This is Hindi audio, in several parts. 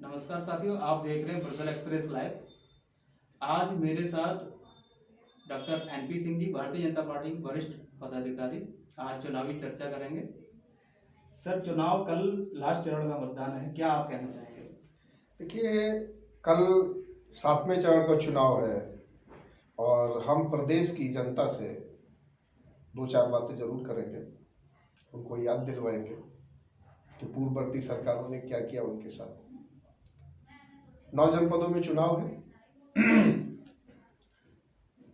नमस्कार साथियों, आप देख रहे हैं बर्गर एक्सप्रेस लाइव। आज मेरे साथ doctor NP Singh ji, Bharatiya Janata party के वरिष्ठ पदाधिकारी, आज चुनावी चर्चा करेंगे। सर, चुनाव कल लास्ट चरण का मतदान है, क्या आप कहना चाहेंगे? देखिए, कल 7वें चरण का चुनाव है और हम प्रदेश की जनता से दो चार बातें जरूर करेंगे। उनको याद दिलवाएंगे कि पूर्ववर्ती सरकारों ने क्या किया उनके साथ। 9 जनपदों में चुनाव है।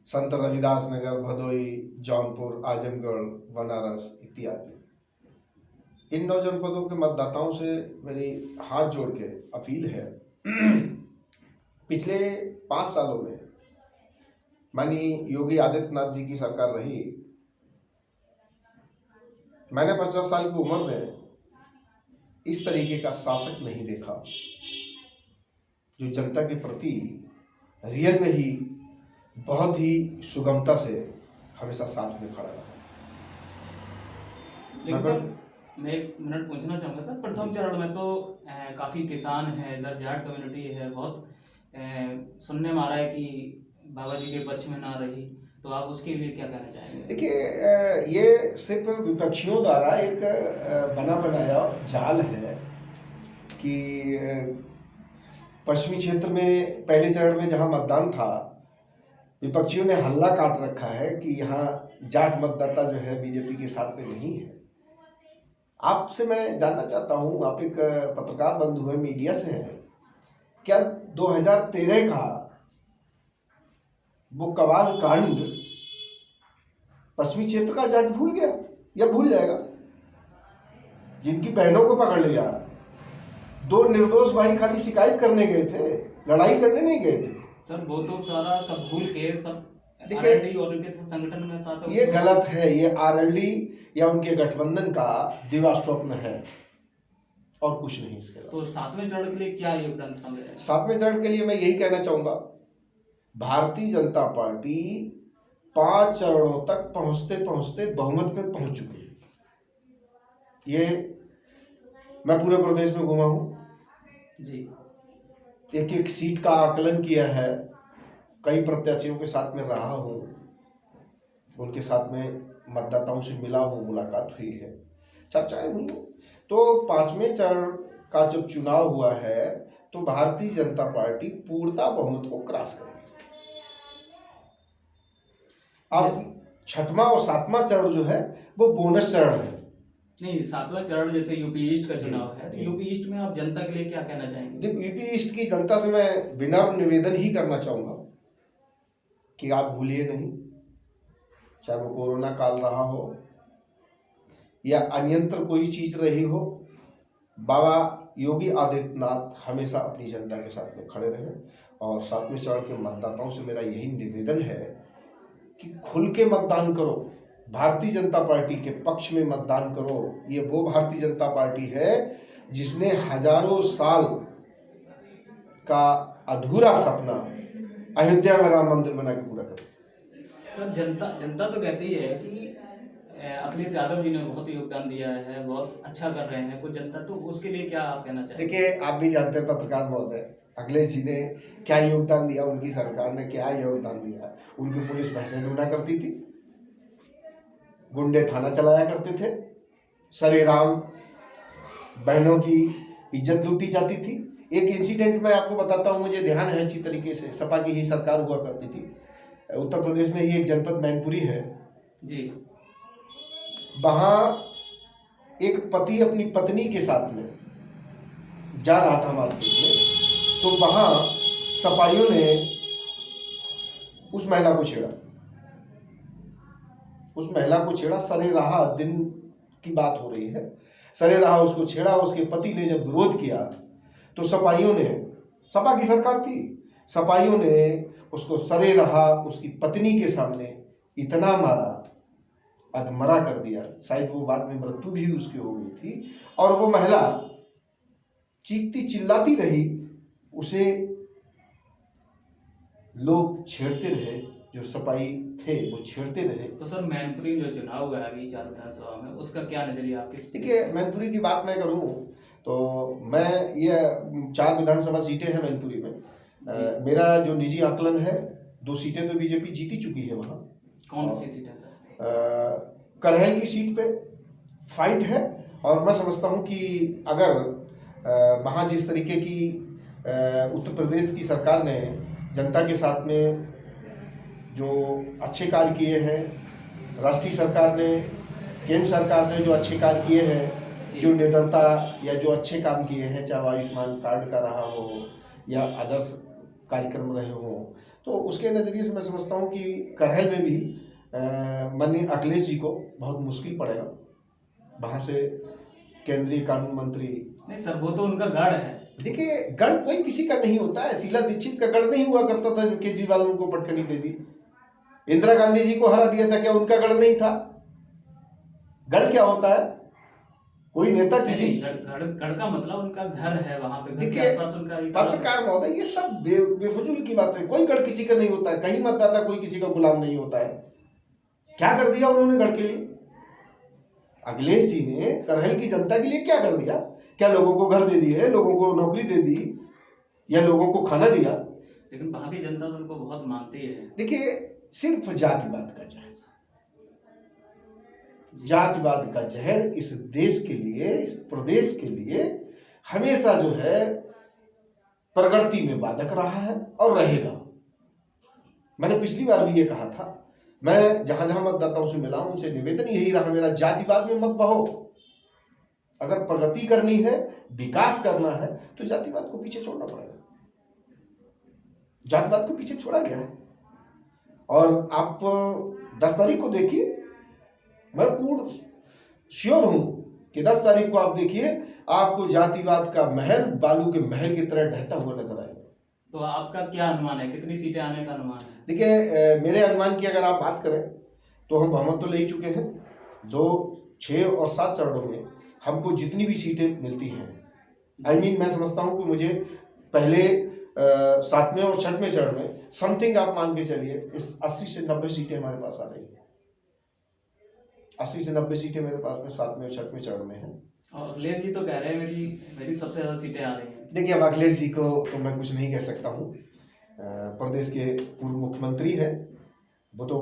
संत रविदास नगर, भदोई, जौनपुर, आजमगढ़, बनारस इत्यादि। इन 9 जनपदों के मतदाताओं से मेरी हाथ जोड़ के अपील है। पिछले 5 सालों में माननीय योगी आदित्यनाथ जी की सरकार रही। मैंने 50 साल की उम्र में इस तरीके का शासक नहीं देखा जो जनता के प्रति रियल में ही बहुत ही सुगमता से हमेशा साथ में खड़ा रहा। लेकिन सर, मैं एक मिनट पूछना चाहूँगा सर, प्रथम चरण में तो काफ़ी किसान है, इधर जाट कम्युनिटी है, बहुत सुनने में आ रहा है कि बाबा जी के पक्ष में ना रही, तो आप उसके लिए क्या कहना चाहेंगे? देखिए, ये सिर्फ विपक्षियों द्वारा एक बना बनाया जाल है कि पश्चिमी क्षेत्र में पहले चरण में जहां मतदान था, विपक्षियों ने हल्ला काट रखा है कि यहाँ जाट मतदाता जो है बीजेपी के साथ में नहीं है। आपसे मैं जानना चाहता हूँ, आप एक पत्रकार बंधु हैं, मीडिया से हैं, क्या 2013 का वो कवाल कांड पश्चिमी क्षेत्र का जाट भूल गया या भूल जाएगा? जिनकी बहनों को पकड़ लिया, 2 निर्दोष भाई खाली शिकायत करने गए थे, लड़ाई करने नहीं गए थे। सर, वो तो सारा सब भूल के सब देखिए, आरएलडी और उनके संगठन में साथ ये गलत है। ये आरएलडी या उनके गठबंधन का दिवा स्वप्न है और कुछ नहीं इसके अलावा। तो 7वें चरण के लिए क्या योगदान समझ रहे हैं? 7वें चरण के लिए मैं यही कहना चाहूंगा, भारतीय जनता पार्टी 5 चरणों तक पहुंचते पहुंचते बहुमत में पहुंच चुकी है। ये मैं पूरे प्रदेश में घूमा हूं जी, एक एक सीट का आकलन किया है, कई प्रत्याशियों के साथ में रहा हूं, उनके साथ में मतदाताओं से मिला हूं, मुलाकात हुई है, चर्चाएं हुई हैं। तो 5वें चरण का जब चुनाव हुआ है तो भारतीय जनता पार्टी पूर्णतः बहुमत को क्रॉस करेगी। अब 6वां और 7वां चरण जो है वो बोनस चरण है। नहीं, 7वां चरण जैसे यूपी ईस्ट का चुनाव है, तो यूपी ईस्ट में आप जनता के लिए क्या कहना चाहेंगे? देखो, यूपी ईस्ट की जनता से मैं विनम्र निवेदन ही करना चाहूंगा कि आप भूलिए नहीं, चाहे वो कोरोना काल रहा हो या अन्यंत्र कोई चीज रही हो, बाबा योगी आदित्यनाथ हमेशा अपनी जनता के साथ में खड़े रहे। और 7वें चरण के मतदाताओं से मेरा यही निवेदन है कि खुल के मतदान करो, भारतीय जनता पार्टी के पक्ष में मतदान करो। ये वो भारतीय जनता पार्टी है जिसने हजारों साल का अधूरा सपना अयोध्या में राम मंदिर बना के पूरा कर दिया। सर, जनता तो कहती है कि अखिलेश यादव जी ने बहुत योगदान दिया है, बहुत अच्छा कर रहे हैं कुछ जनता, तो उसके लिए क्या आप कहना चाहेंगे? देखिए, आप भी जानते हैं पत्रकार महोदय, अखिलेश जी ने क्या योगदान दिया, उनकी सरकार ने क्या योगदान दिया। उनकी पुलिस भैंसे ढूंढा करती थी, गुंडे थाना चलाया करते थे, सरेराम बहनों की इज्जत लूटी जाती थी। एक इंसिडेंट मैं आपको बताता हूँ, मुझे ध्यान है अच्छी तरीके से। सपा की ही सरकार हुआ करती थी, उत्तर प्रदेश में ही एक जनपद मैनपुरी है जी, वहाँ एक पति अपनी पत्नी के साथ में जा रहा था मार्केट में, तो वहाँ सपाइयों ने उस महिला को छेड़ा। उस महिला को छेड़ा, सरेराह दिन की बात हो रही है, सरेराह उसको छेड़ा। उसके पति ने जब विरोध किया तो सपाइयों ने, सपा की सरकार थी, सपाइयों ने उसको सरेराह उसकी पत्नी के सामने इतना मारा, अधमरा कर दिया। शायद वो बाद में मृत्यु भी उसकी हो गई थी। और वो महिला चीखती चिल्लाती रही, उसे लोग छेड़ते रहे, जो सपाई थे वो छेड़ते रहे। तो सर, मैनपुरी जो चुनाव हुआ है अभी 4 विधानसभा में, उसका क्या नजरिया आपके? देखिए, मैनपुरी की बात मैं करूं तो मैं ये 4 विधानसभा सीटें हैं मैनपुरी में। मेरा जो निजी आकलन है 2 सीटें तो बीजेपी जीती चुकी है वहाँ। कौन सी सीट है सर? करहल की सीट पे फाइट है, और मैं समझता हूँ कि अगर वहाँ जिस तरीके की उत्तर प्रदेश की सरकार ने जनता के साथ में जो अच्छे कार्य किए हैं, राष्ट्रीय सरकार ने, केंद्र सरकार ने जो अच्छे कार्य किए हैं, जो निडरता या जो अच्छे काम किए हैं, चाहे आयुष्मान कार्ड का रहा हो या आदर्श कार्यक्रम रहे हो, तो उसके नज़रिए से मैं समझता हूँ कि करहल में भी माननीय अखिलेश जी को बहुत मुश्किल पड़ेगा वहाँ से केंद्रीय कानून मंत्री। नहीं सर, वो तो उनका गढ़ है। देखिए, गढ़ कोई किसी का नहीं होता है। शीला दीक्षित का गढ़ नहीं हुआ करता था जो केजरीवाल ने उनको पटकनी दे दी। इंदिरा गांधी जी को हरा दिया था, क्या उनका गढ़ नहीं था? गढ़ क्या होता है? कोई नेता किसी गढ़ का मतलब उनका घर है, वहां पे देखिए पत्रकार महोदय, ये सब बेफजूल की बात है। कोई गढ़ किसी का नहीं होता है, कहीं मतदाता कोई किसी का गुलाम नहीं होता है। क्या कर दिया उन्होंने गढ़ के लिए? अखिलेश जी ने करहल की जनता के लिए क्या कर दिया? क्या लोगों को घर दे दिए, लोगों को नौकरी दे दी, या लोगों को खाना दिया? लेकिन वहां की जनता तो उनको बहुत मानती है। देखिए, सिर्फ जातिवाद का जहर, जातिवाद का जहर इस देश के लिए, इस प्रदेश के लिए हमेशा जो है प्रगति में बाधक रहा है और रहेगा। मैंने पिछली बार भी ये कहा था, मैं जहां जहां मतदाताओं से मिला हूं उनसे निवेदन यही रहा मेरा, जातिवाद में मत बहो। अगर प्रगति करनी है, विकास करना है, तो जातिवाद को पीछे छोड़ना पड़ेगा। जातिवाद को पीछे छोड़ा गया है। और आप 10 तारीख को देखिए, मैं पूर्ण श्योर हूं कि 10 तारीख को आप देखिए, आपको जातिवाद का महल बालू के महल की तरह ढहता हुआ नजर आएगा। तो आपका क्या अनुमान है, कितनी सीटें आने का अनुमान है? देखिए, मेरे अनुमान की अगर आप बात करें तो हम बहुमत तो ले ही चुके हैं। 2, 6 और 7 चरणों में हमको जितनी भी सीटें मिलती हैं, मैं समझता हूं कि मुझे पहले 7वें और 6वें चरण में समथिंग आप मान के चलिए इस 80 से 90 सीटें हमारे पास आ रही हैं। 80 से 90 सीटें मेरे पास में 7वें और 6वें चरण में हैं। और अखिलेश जी तो कह रहे हैं मेरी सबसे ज्यादा सीटें आ रही हैं। देखिए, अब अखिलेश जी को तो मैं कुछ नहीं कह सकता हूँ। प्रदेश के पूर्व मुख्यमंत्री हैं, वो तो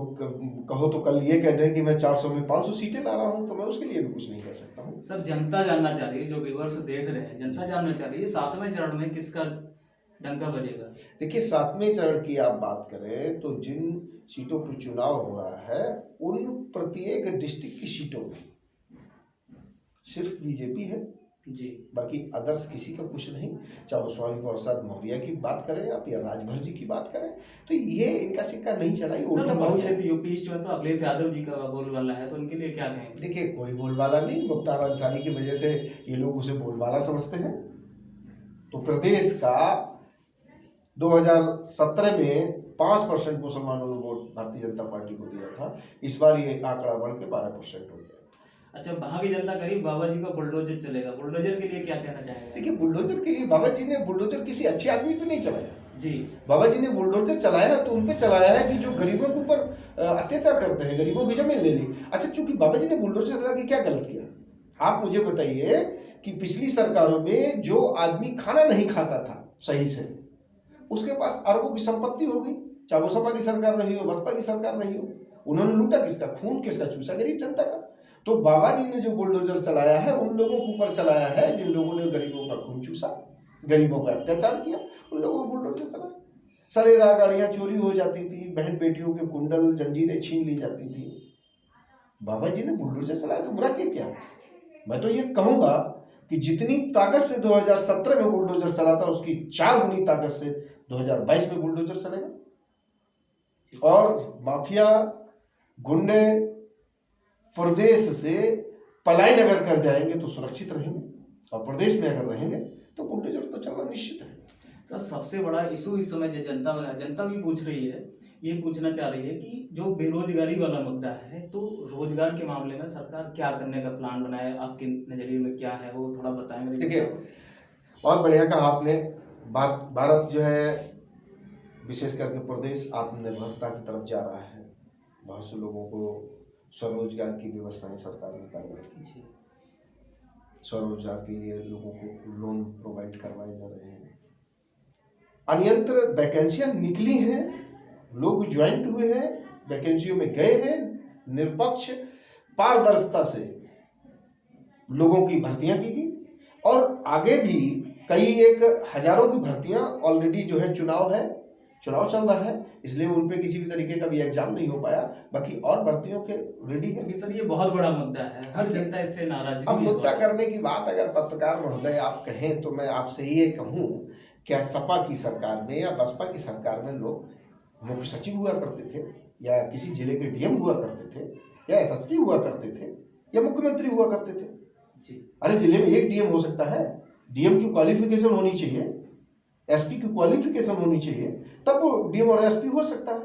कहो तो कल ये कह दें कि मैं 400 में 500 सीटें ला रहा हूँ, तो मैं उसके लिए भी कुछ नहीं कह सकता हूँ। सर, जनता जानना चाह रही है, जो व्यूअर्स देख रहे हैं, जनता जानना चाह रही है 7वें चरण में किसका डंका बजेगा? देखिए, 7वें चरण की आप बात करें तो जिन सीटों पर चुनाव हो रहा है, उन प्रत्येक डिस्ट्रिक्ट की सीटों में सिर्फ बीजेपी है जी, बाकी अदर्स किसी का कुछ नहीं। चाहे वो स्वामी प्रसाद मौर्य की बात करें आप या राजभर जी की बात करें, तो ये इनका सिक्का नहीं चला। ये उल्टा बहुत क्षेत्र यूपी ईस्ट में तो अखिलेश यादव जी का बोलबाला है, तो उनके लिए क्या कहेंगे? देखिए, कोई बोलबाला नहीं, मुख्तार अंसारी की वजह से ये लोग उसे बोलबाला समझते हैं। तो प्रदेश का 2017 में 5% मुसलमानों ने वोट भारतीय जनता पार्टी को दिया था। इस बार ये आंकड़ा बढ़ के 12% हो गया। अच्छा, वहाँ की जनता करीब बाबा जी का बुलडोजर चलेगा, बुलडोजर के लिए क्या कहना चाहेंगे? देखिए, बुलडोजर के लिए बाबा जी ने बुलडोजर किसी अच्छे आदमी पे नहीं चलाया जी। बाबा जी ने बुलडोजर चलाया तो उन पे चलाया है कि जो गरीबों के ऊपर अत्याचार करते हैं, गरीबों की जमीन ले ली। अच्छा, चूंकि बाबा जी ने बुलडोजर चला के क्या गलत किया? आप मुझे बताइए कि पिछली सरकारों में जो आदमी खाना नहीं खाता था सही से, उसके पास अरबों की संपत्ति हो गई, चाहे वो सपा की सरकार रही हो, बसपा की सरकार रही हो। उन्होंने लूटा किसका? खून किसका चूसा? गरीब जनता का। तो बाबा जी ने जो बुलडोजर चलाया है उन लोगों के ऊपर चलाया है जिन लोगों ने गरीबों का खून चूसा, गरीबों का अत्याचार किया, उन लोगों को बुलडोजर चलाया। सरेरा गाड़ियां चोरी हो जाती थी, बहन बेटियों के कुंडल जंजीरें छीन ली जाती थी। बाबा जी ने बुलडोजर चलाया तो बुरा क्या? मैं तो ये कहूंगा कि जितनी ताकत से 2017 में बुलडोजर चला था उसकी 4 गुनी ताकत से 2022 में बुलडोजर चलेगा। और माफिया गुंडे प्रदेश से पलायन अगर कर जाएंगे तो सुरक्षित रहेंगे, और प्रदेश में अगर रहेंगे तो बुलडोजर तो चलना निश्चित है। सर, सबसे बड़ा इशू इस समय जो जनता भी पूछ रही है, ये पूछना चाह रही है कि जो बेरोजगारी वाला मुद्दा है, तो रोजगार के मामले में सरकार क्या करने का प्लान बनाए, आपके नजरिए में क्या है, वो थोड़ा बताएंगे? देखिए, बहुत बढ़िया कहा आपने। भारत जो है विशेष करके प्रदेश आत्मनिर्भरता की तरफ जा रहा है। बहुत से लोगों को स्वरोजगार की व्यवस्थाएं सरकार ने कर रही है। स्वरोजगार के लिए लोगों को लोन प्रोवाइड करवाए जा रहे हैं। अनियंत्र वैकेंसियां निकली हैं, लोग ज्वाइंट हुए हैं, वैकेंसियों में गए हैं, निष्पक्ष पारदर्शिता से लोगों की भर्तियां की गई और आगे भी कई एक हजारों की भर्तियां ऑलरेडी जो है चुनाव चल रहा है, इसलिए उन पे किसी भी तरीके का भी एग्जाम नहीं हो पाया। बाकी और भर्तियों के रेडी है। क्योंकि सर ये बहुत बड़ा मुद्दा है, हर जनता इससे नाराज अब है। मुद्दा करने की बात अगर पत्रकार महोदय आप कहें तो मैं आपसे ये कहूँ, क्या सपा की सरकार में या बसपा की सरकार में लोग मुख्य सचिव हुआ करते थे या किसी जिले के डीएम हुआ करते थे या एसएसपी हुआ करते थे या मुख्यमंत्री हुआ करते थे? अरे जिले में एक डीएम हो सकता है, डीएम की क्वालिफिकेशन होनी चाहिए, एसपी की क्वालिफिकेशन होनी चाहिए, तब वो डीएम और एसपी हो सकता है।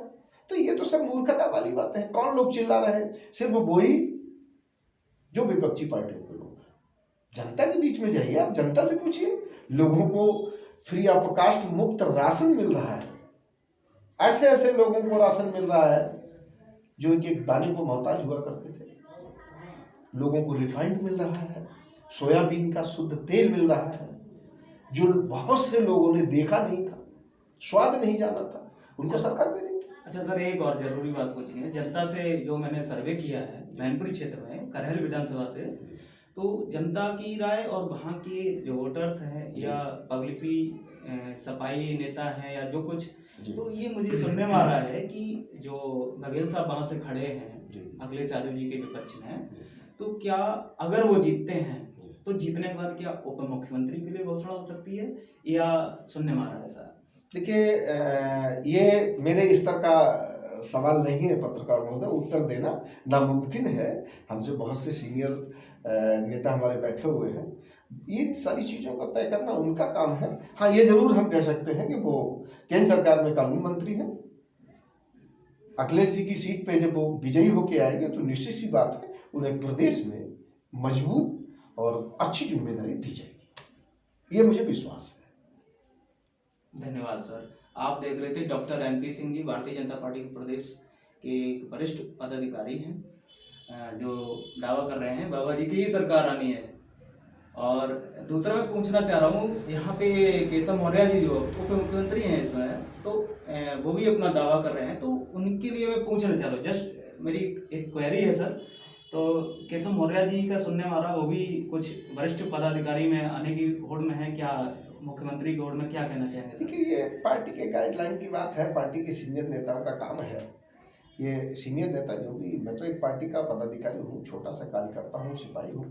तो ये तो सब मूर्खता वाली बात है। कौन लोग चिल्ला रहे हैं? सिर्फ वही जो विपक्षी पार्टियों के लोग हैं। जनता के बीच में जाइए, आप जनता से पूछिए। लोगों को फ्री ऑफ कास्ट मुफ्त राशन मिल रहा है, ऐसे ऐसे लोगों को राशन मिल रहा है जो एक एक दाने को मोहताज हुआ करते थे। लोगों को रिफाइंड मिल रहा है, सोयाबीन का शुद्ध तेल मिल रहा है, जो बहुत से लोगों ने देखा नहीं था, स्वाद नहीं जाना था, उनको सरकार दे रही है। अच्छा सर, एक और जरूरी बात पूछनी है। जनता से जो मैंने सर्वे किया है मैनपुरी क्षेत्र में करहल विधानसभा से, तो जनता की राय और वहाँ के जो वोटर्स हैं या पब्लिकली सफाई नेता हैं या जो कुछ, तो ये मुझे सुनने में आ रहा है कि जो बघेल साहब वहाँ से खड़े हैं अखिलेश यादव जी के विपक्ष में, तो क्या अगर वो जीतते हैं तो जीतने के बाद क्या उप मुख्यमंत्री के लिए घोषणा हो सकती है या सुनने में आ रहा है ऐसा? देखिए, ये मेरे स्तर का सवाल नहीं है पत्रकार महोदय, उत्तर देना नामुमकिन है। हमसे बहुत से सीनियर नेता हमारे बैठे हुए हैं, इन सारी चीज़ों का तय करना उनका काम है। हाँ, ये जरूर हम कह सकते हैं कि वो केंद्र सरकार में कानून मंत्री हैं। अखिलेश जी की सीट पे जब वो विजयी होके आएंगे तो निश्चित सी बात है उन्हें प्रदेश में मजबूत और अच्छी जिम्मेदारी दी जाएगी, ये मुझे विश्वास है। धन्यवाद सर। आप देख रहे थे doctor NP Singh ji, Bharatiya Janata party के प्रदेश के एक वरिष्ठ पदाधिकारी हैं, जो दावा कर रहे हैं बाबा जी की ही सरकार आनी है। और दूसरा मैं पूछना चाह रहा हूँ, यहाँ पे केशव मौर्य जी जो उप मुख्यमंत्री हैं इस समय, तो वो भी अपना दावा कर रहे हैं, तो उनके लिए मैं पूछना चाह रहा हूँ। जस्ट मेरी एक क्वेरी है सर, तो केशव मौर्य जी का सुनने में आ रहा, वो भी कुछ वरिष्ठ पदाधिकारी में आने की होड़ में है, क्या मुख्यमंत्री की होड़ में, क्या कहना चाहेंगे? देखिए, ये पार्टी के गाइडलाइन की बात है, पार्टी के सीनियर नेताओं का काम है। ये सीनियर नेता जो भी, मैं तो एक पार्टी का पदाधिकारी हूँ, छोटा सा कार्यकर्ता हूँ, सिपाही हूँ,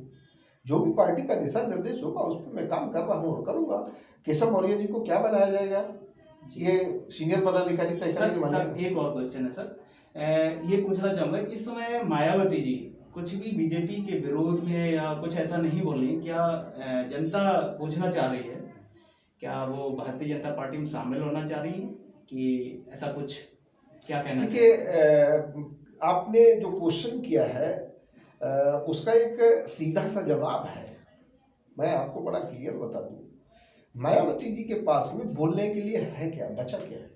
जो भी पार्टी का दिशा निर्देश होगा उस पर मैं काम कर रहा हूँ और करूँगा। केशव मौर्य जी को क्या बनाया जाएगा, ये सीनियर पदाधिकारी तय करेंगे। सर एक और क्वेश्चन है सर, ये पूछना चाहूँगा, इस समय मायावती जी कुछ भी बीजेपी के विरोध में या कुछ ऐसा नहीं बोल रही, क्या जनता पूछना चाह रही है, क्या वो भारतीय जनता पार्टी में शामिल होना चाह रही है कि ऐसा कुछ, क्या कहना? देखिए, आपने जो क्वेश्चन किया है उसका एक सीधा सा जवाब है। मैं आपको बड़ा क्लियर बता दूं, मायावती जी के पास में बोलने के लिए है क्या, बचा क्या है?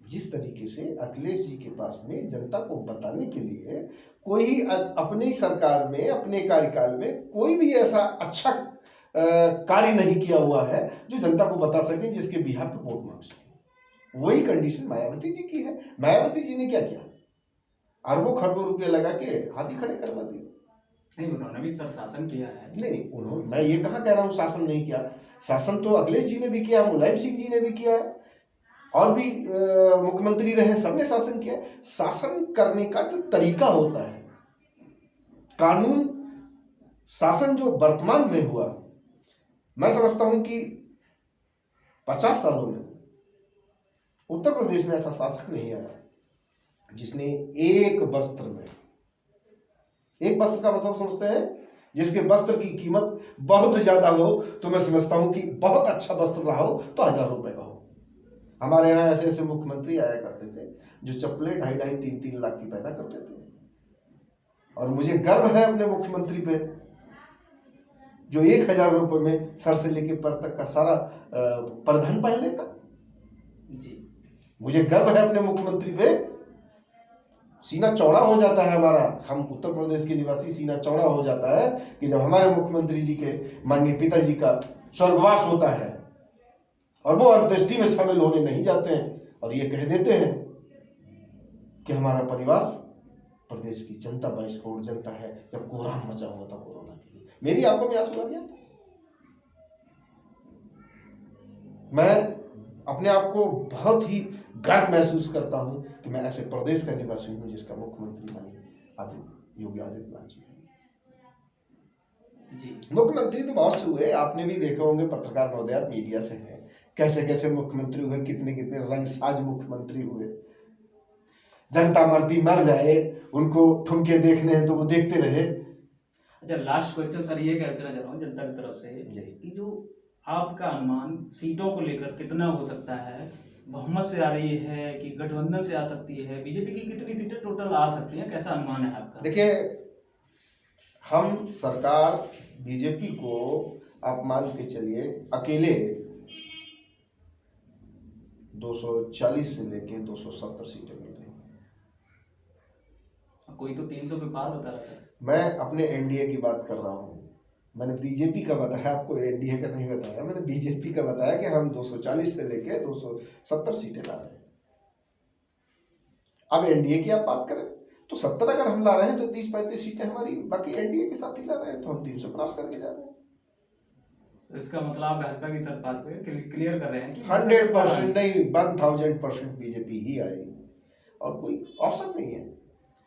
जिस तरीके से अखिलेश जी के पास में जनता को बताने के लिए कोई अपनी सरकार में, अपने कार्यकाल में कोई भी ऐसा अच्छा कार्य नहीं किया हुआ है जो जनता को बता सके, जिसके बिहार पर वोट मांग सके, वही कंडीशन मायावती जी की है। मायावती जी ने क्या किया? अरबों खरबों रुपये लगा के हाथी खड़े करवा दिए। नहीं, उन्होंने भी सर शासन किया है। नहीं, उन्होंने, मैं ये कहाँ कह रहा हूँ शासन नहीं किया, शासन तो अखिलेश जी ने भी किया, मुलायम सिंह जी ने भी किया है, और भी मुख्यमंत्री रहे, सबने शासन किया। शासन करने का जो तरीका होता है, कानून शासन जो वर्तमान में हुआ, मैं समझता हूं कि 50 सालों में उत्तर प्रदेश में ऐसा शासक नहीं आया जिसने एक वस्त्र में, एक वस्त्र का मतलब समझते हैं, जिसके वस्त्र की कीमत बहुत ज्यादा हो, तो मैं समझता हूं कि बहुत अच्छा वस्त्र रहा हो तो 1000 रुपए का हो। हमारे यहाँ ऐसे ऐसे मुख्यमंत्री आया करते थे जो चप्पलें 2.5, 3 लाख की पहना करते थे, और मुझे गर्व है अपने मुख्यमंत्री पे जो 1000 रुपए में सर से लेके पैर तक का सारा परिधान पहन लेता जी। मुझे गर्व है अपने मुख्यमंत्री पे सीना चौड़ा हो जाता है हमारा, हम उत्तर प्रदेश के निवासी सीना चौड़ा हो जाता है कि जब हमारे मुख्यमंत्री जी के माननीय पिताजी का स्वर्गवास होता है और वो अंत्येष्टि में शामिल होने नहीं जाते हैं और ये कह देते हैं कि हमारा परिवार प्रदेश की जनता 22 करोड़ जनता है, जब कोहराम मचा हुआ था कोरोना के लिए। मेरी आंखों में आंसू आ गया। मैं अपने आप को बहुत ही गर्व महसूस करता हूं कि मैं ऐसे प्रदेश का निवासी हूं जिसका मुख्यमंत्री माननीय योगी आदित्यनाथ जी हैं। जी, मुख्यमंत्री तो बहुत से हुए, आपने भी देखे होंगे, पत्रकार महोदय मीडिया से हैं, कैसे कैसे मुख्यमंत्री हुए, कितने कितने रंगसाज मुख्यमंत्री हुए। जनता मरती मर जाए, उनको ठुमके देखने हैं तो वो देखते रहे। अच्छा, लास्ट क्वेश्चन सर ये कहना चाह रहा हूँ जनता की तरफ से कि जो आपका अनुमान सीटों को लेकर कितना हो सकता है, बहुमत से आ रही है कि गठबंधन से आ सकती है, बीजेपी की कितनी सीटें टोटल आ सकती हैं, कैसा अनुमान है आपका? देखिए, हम सरकार बीजेपी को आप मान के चलिए अकेले 240 से लेके 270 सीटें मिल रही हैं। कोई तो 300 के पार बता रहा सर। मैं अपने एनडीए की बात कर रहा हूँ, मैंने बीजेपी का बताया, आपको एनडीए का नहीं बताया। मैंने बीजेपी का बताया कि हम 240 से लेके 270 सीटें ला रहे हैं। अब एनडीए की आप बात करें तो 70 अगर हम ला रहे हैं तो 30-35 सीटें हमारी बाकी एनडीए के साथ ही ला रहे हैं, तो हम 300 क्रॉस करके जा रहे हैं। तो इसका मतलब आप भाजपा की सरकार पे क्लियर कर रहे हैं कि 100% नहीं, 1000% बीजेपी ही आएगी और कोई ऑप्शन नहीं है।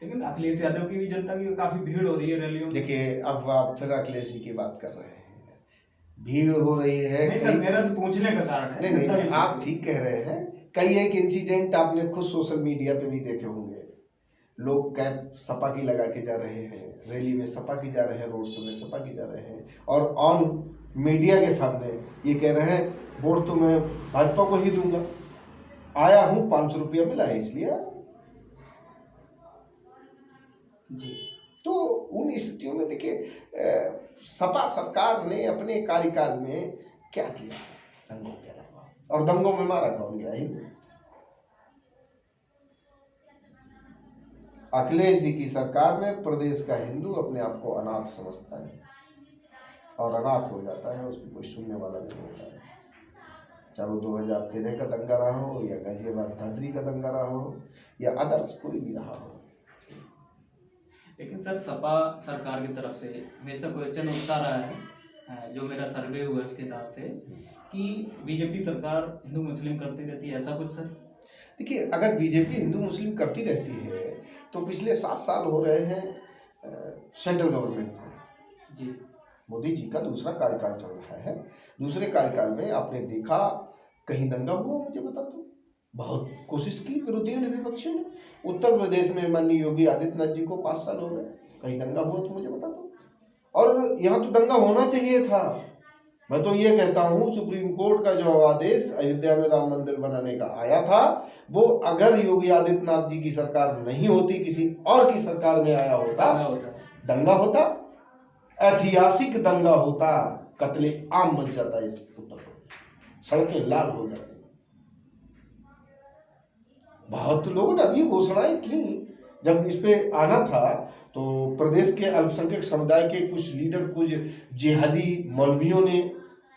लेकिन अखिलेश यादव की भी जनता की काफी भीड़ हो रही है रैलियों में। देखिए, अब आप फिर अखिलेश जी की बात कर रहे हैं, भीड़ हो रही है। नहीं सर, मेरा तो पूछने का कारण है। नहीं, आप ठीक कह रहे हैं। कई एक इंसिडेंट आपने खुद सोशल मीडिया पे भी देखे होंगे, लोग कैंप सपा की लगा के जा रहे हैं, रैली में सपा की जा रहे हैं, रोड शो में सपा की जा रहे हैं और ऑन मीडिया के सामने ये कह रहे हैं वोट तो मैं भाजपा को ही दूंगा, आया हूं 500 रुपया मिला है इसलिए जी। तो उन स्थितियों में देखिए, सपा सरकार ने अपने कार्यकाल में क्या किया? दंगों के अलावा, और दंगों में मारा कौन गया? हिंदू। अखिलेश जी की सरकार में प्रदेश का हिंदू अपने आप को अनाथ समझता है और अनाथ हो जाता है, उसको कोई सुनने वाला नहीं होता है। चाहे वो 2013 का दंगा रहा हो या गाजियाबाद धतरी का दंगा रहा हो या अदर्स कोई भी रहा हो। लेकिन सर, सपा सरकार की तरफ से हमेशा क्वेश्चन उठता रहा है, जो मेरा सर्वे हुआ उसके हिसाब से, कि बीजेपी सरकार हिंदू मुस्लिम करती रहती है, ऐसा कुछ सर? देखिए, अगर बीजेपी हिंदू मुस्लिम करती रहती है तो पिछले 7 साल हो रहे हैं सेंट्रल गवर्नमेंट में, जी, मोदी जी का दूसरा कार्यकाल चल रहा है। दूसरे कार्यकाल में आपने देखा कहीं दंगा हुआ? मुझे बता दो। बहुत कोशिश की विरोधियों ने, विपक्षियों ने। उत्तर प्रदेश में माननीय योगी आदित्यनाथ जी को 5 साल हो गए, कहीं दंगा हुआ तो मुझे बता दो। और यहाँ तो दंगा होना चाहिए था। मैं तो ये कहता हूँ, सुप्रीम कोर्ट का जो आदेश अयोध्या में राम मंदिर बनाने का आया था, वो अगर योगी आदित्यनाथ जी की सरकार नहीं होती, किसी और की सरकार में आया होता, दंगा होता, ऐतिहासिक दंगा होता, कत्ले आम मच जाता इस उत्तर प्रदेश, सड़कें लाल हो जाती। बहुत लोगों ने अभी घोषणाएं की, जब इस पे आना था तो प्रदेश के अल्पसंख्यक समुदाय के कुछ लीडर, कुछ जिहादी मौलवियों ने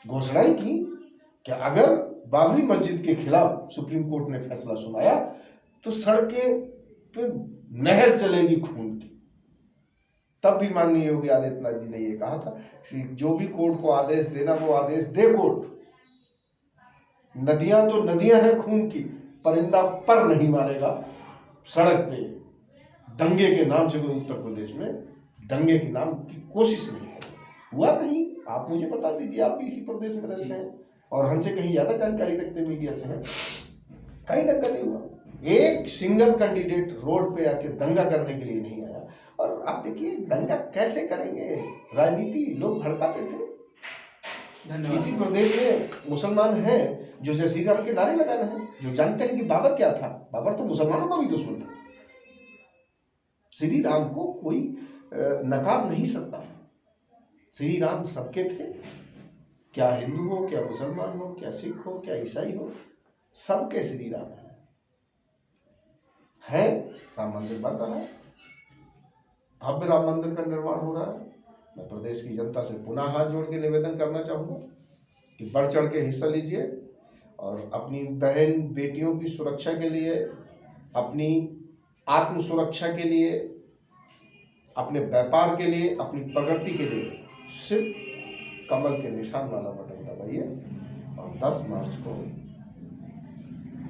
घोषणाएं की कि अगर बाबरी मस्जिद के खिलाफ सुप्रीम कोर्ट ने फैसला सुनाया तो सड़कें पे नहर चलेगी खून की। तब भी माननीय योगी आदित्यनाथ जी ने ये कहा था कि जो भी कोर्ट को आदेश देना वो आदेश दे कोर्ट, नदियां तो नदियां हैं खून की, परिंदा पर नहीं मारेगा सड़क पे। दंगे के नाम से कोई उत्तर प्रदेश में दंगे के नाम की कोशिश नहीं है। हुआ कहीं? आप मुझे बता दीजिए, आप भी इसी प्रदेश में रहते हैं और हमसे कहीं ज्यादा जानकारी रखते हैं, मीडिया से हैं। कहीं दंगा नहीं हुआ, एक सिंगल कैंडिडेट रोड पे आके दंगा करने के लिए नहीं आया। और आप देखिए दंगा कैसे करेंगे, राजनीति लोग भड़काते थे। इसी प्रदेश में मुसलमान हैं जो जय श्री राम के नारे लगा रहे हैं, जो जानते हैं कि बाबर क्या था। बाबर तो मुसलमानों का भी दुश्मन था। श्री राम को कोई नकार नहीं सकता। श्री राम सबके थे, क्या हिंदू हो, क्या मुसलमान हो, क्या सिख हो, क्या ईसाई हो, सबके श्री राम है। है, राम मंदिर बन रहा है, भव्य राम मंदिर का निर्माण हो रहा है। मैं प्रदेश की जनता से पुनः हाथ जोड़ के निवेदन करना चाहूँगा कि बढ़ चढ़ के हिस्सा लीजिए और अपनी बहन बेटियों की सुरक्षा के लिए, अपनी आत्म सुरक्षा के लिए, अपने व्यापार के लिए, अपनी प्रगति के लिए सिर्फ कमल के निशान वाला बटन दबाइए और 10 मार्च को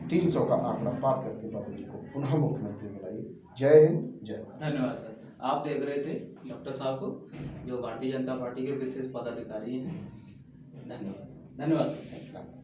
300 का आंकड़ा पार करके बाबू जी को पुनः मुख्यमंत्री बनाइए। जय हिंद, जय भारत। धन्यवाद सर। आप देख रहे थे डॉक्टर साहब को, जो भारतीय जनता पार्टी के विशेष पदाधिकारी हैं। धन्यवाद, धन्यवाद सर।